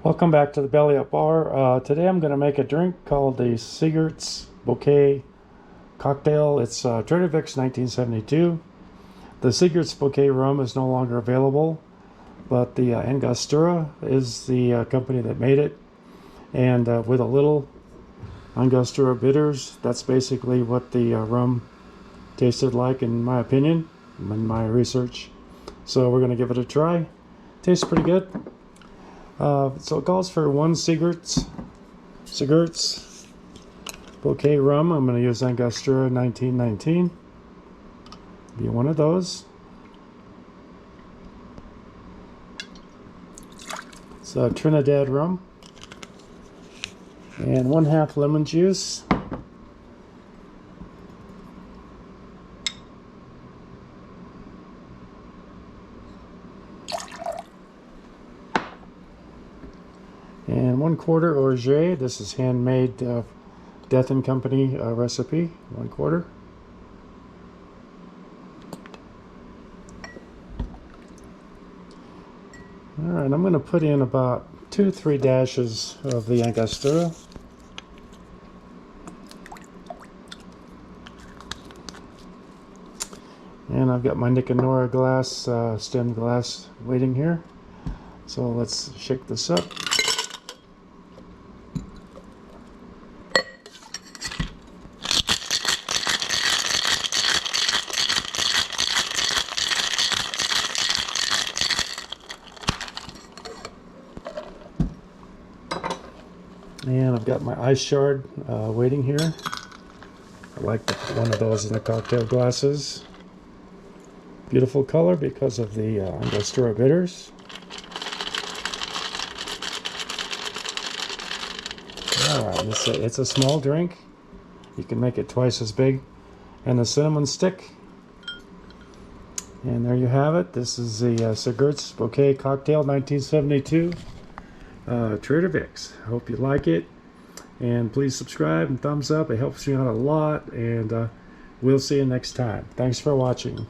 Welcome back to the Belly Up Bar. Today I'm going to make a drink called the Siegert's Bouquet cocktail. It's Trader Vic's 1972. The Siegert's Bouquet rum is no longer available, but the Angostura is the company that made it. And with a little Angostura bitters, that's basically what the rum tasted like, in my opinion, in my research. So we're going to give it a try. Tastes pretty good. So it calls for one Siegert's Bouquet rum. I'm going to use Angostura 1919. Be one of those. It's Trinidad rum. And 1/2 lemon juice. And 1/4 orgeat. This is handmade Death and Company recipe. 1/4. Alright, I'm going to put in about 2-3 dashes of the Angostura. And I've got my Nick Nora glass, stemmed glass, waiting here. So let's shake this up. And I've got my ice shard waiting here. I like one of those in the cocktail glasses. Beautiful color because of the Angostura bitters. Alright, it's a small drink. You can make it twice as big. And the cinnamon stick. And there you have it. This is the Siegert's Bouquet Cocktail 1972. Trader Vic's. I hope you like it, and please subscribe and thumbs up. It helps me out a lot, and we'll see you next time. Thanks for watching.